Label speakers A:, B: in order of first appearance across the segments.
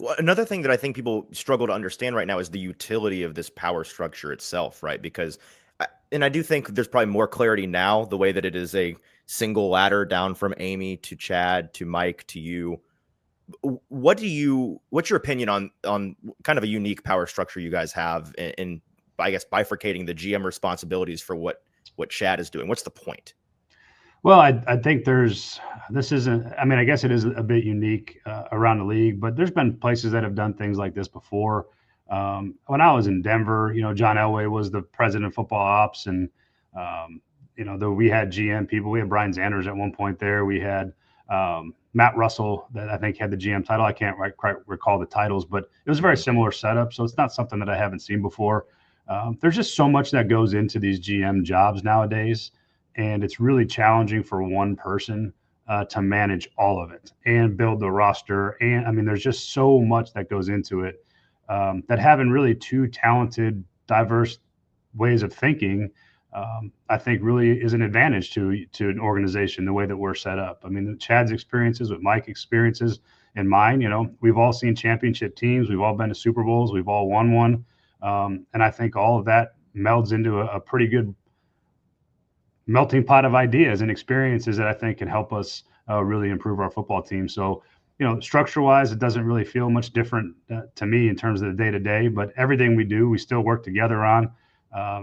A: Well, another thing that I think people struggle to understand right now is the utility of this power structure itself, right? Because, and I do think there's probably more clarity now, the way that it is a single ladder down from Amy to Chad to Mike to you. What's your opinion on kind of a unique power structure you guys have in I guess bifurcating the GM responsibilities for what Chad is doing? What's the point?
B: Well, I think this isn't, I mean, I guess it is a bit unique around the league, but there's been places that have done things like this before. When I was in Denver, John Elway was the president of football ops, and though we had GM people, we had Brian Zanders at one point there. We had Matt Russell that I think had the GM title. I can't quite recall the titles, but it was a very similar setup. So it's not something that I haven't seen before. There's just so much that goes into these GM jobs nowadays, and it's really challenging for one person to manage all of it and build the roster. And I mean, there's just so much that goes into it that having really two talented, diverse ways of thinking, I think really is an advantage to an organization the way that we're set up. I mean, Chad's experiences with Mike's experiences and mine, we've all seen championship teams. We've all been to Super Bowls. We've all won one. And I think all of that melds into a pretty good melting pot of ideas and experiences that I think can help us really improve our football team. So, structure-wise, it doesn't really feel much different to me in terms of the day-to-day, but everything we do, we still work together on.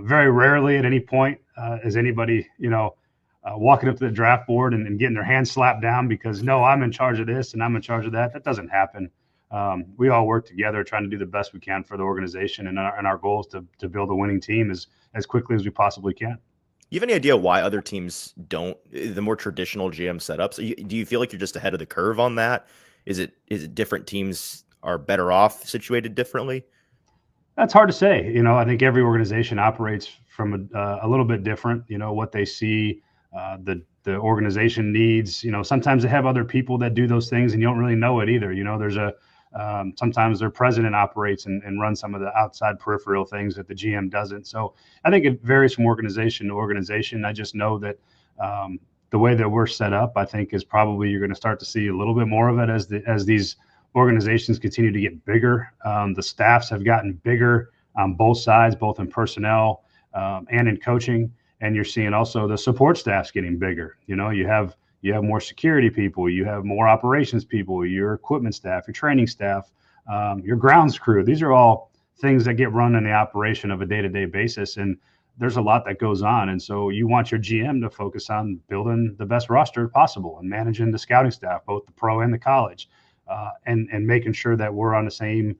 B: Very rarely at any point is anybody, walking up to the draft board and getting their hands slapped down because, no, I'm in charge of this and I'm in charge of that. That doesn't happen. We all work together trying to do the best we can for the organization, and our goal is to build a winning team as quickly as we possibly can.
A: You have any idea why other teams don't, the more traditional GM setups? Do you feel like you're just ahead of the curve on that? Is it different teams are better off situated differently?
B: That's hard to say. I think every organization operates from a little bit different. What they see, the organization needs. Sometimes they have other people that do those things, and you don't really know it either. There's sometimes their president operates and runs some of the outside peripheral things that the GM doesn't. So I think it varies from organization to organization. I just know that the way that we're set up, I think, is probably you're going to start to see a little bit more of it as these organizations continue to get bigger. The staffs have gotten bigger on both sides, both in personnel and in coaching. And you're seeing also the support staffs getting bigger. You have more security people, you have more operations people, your equipment staff, your training staff, your grounds crew. These are all things that get run in the operation of a day-to-day basis. And there's a lot that goes on. And so you want your GM to focus on building the best roster possible and managing the scouting staff, both the pro and the college, and making sure that we're on the same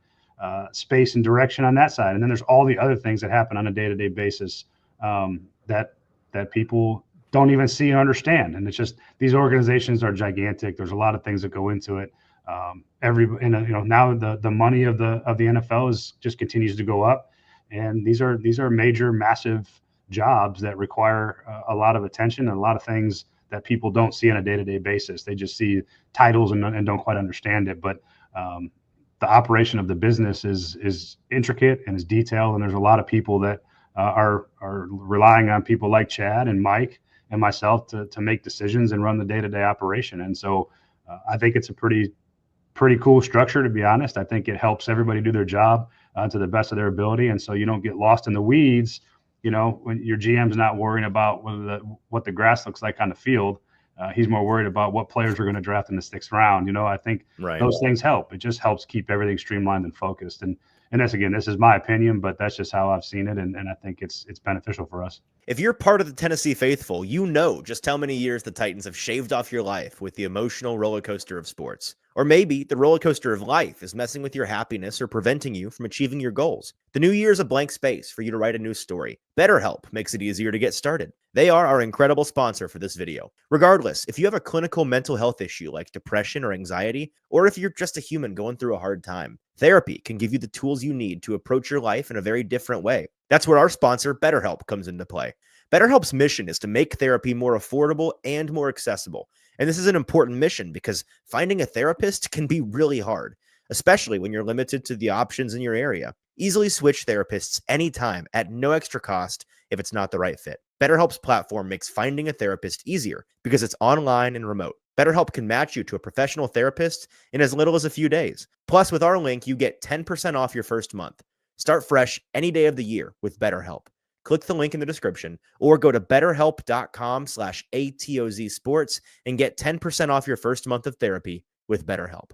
B: space and direction on that side. And then there's all the other things that happen on a day-to-day basis that people don't even see and understand. And it's just, these organizations are gigantic. There's a lot of things that go into it. Now the money of the NFL just continues to go up, and these are major, massive jobs that require a lot of attention and a lot of things that people don't see on a day-to-day basis. They just see titles and don't quite understand it. But the operation of the business is intricate and is detailed, and there's a lot of people that are relying on people like Chad and Mike and myself to make decisions and run the day-to-day operation. And so I think it's a pretty cool structure, to be honest. I think it helps everybody do their job to the best of their ability. And so you don't get lost in the weeds, when your GM's not worrying about what the grass looks like on the field. He's more worried about what players are going to draft in the sixth round. I think those things help. It just helps keep everything streamlined and focused. And this is my opinion, but that's just how I've seen it. And I think it's beneficial for us.
A: If you're part of the Tennessee faithful, you know just how many years the Titans have shaved off your life with the emotional roller coaster of sports. Or maybe the roller coaster of life is messing with your happiness or preventing you from achieving your goals. The new year is a blank space for you to write a new story. BetterHelp makes it easier to get started. They are our incredible sponsor for this video. Regardless, if you have a clinical mental health issue like depression or anxiety, or if you're just a human going through a hard time, therapy can give you the tools you need to approach your life in a very different way. That's where our sponsor, BetterHelp, comes into play. BetterHelp's mission is to make therapy more affordable and more accessible. And this is an important mission because finding a therapist can be really hard, especially when you're limited to the options in your area. Easily switch therapists anytime at no extra cost if it's not the right fit. BetterHelp's platform makes finding a therapist easier because it's online and remote. BetterHelp can match you to a professional therapist in as little as a few days. Plus, with our link, you get 10% off your first month. Start fresh any day of the year with BetterHelp. Click the link in the description or go to betterhelp.com/ATOZ sports and get 10% off your first month of therapy with BetterHelp.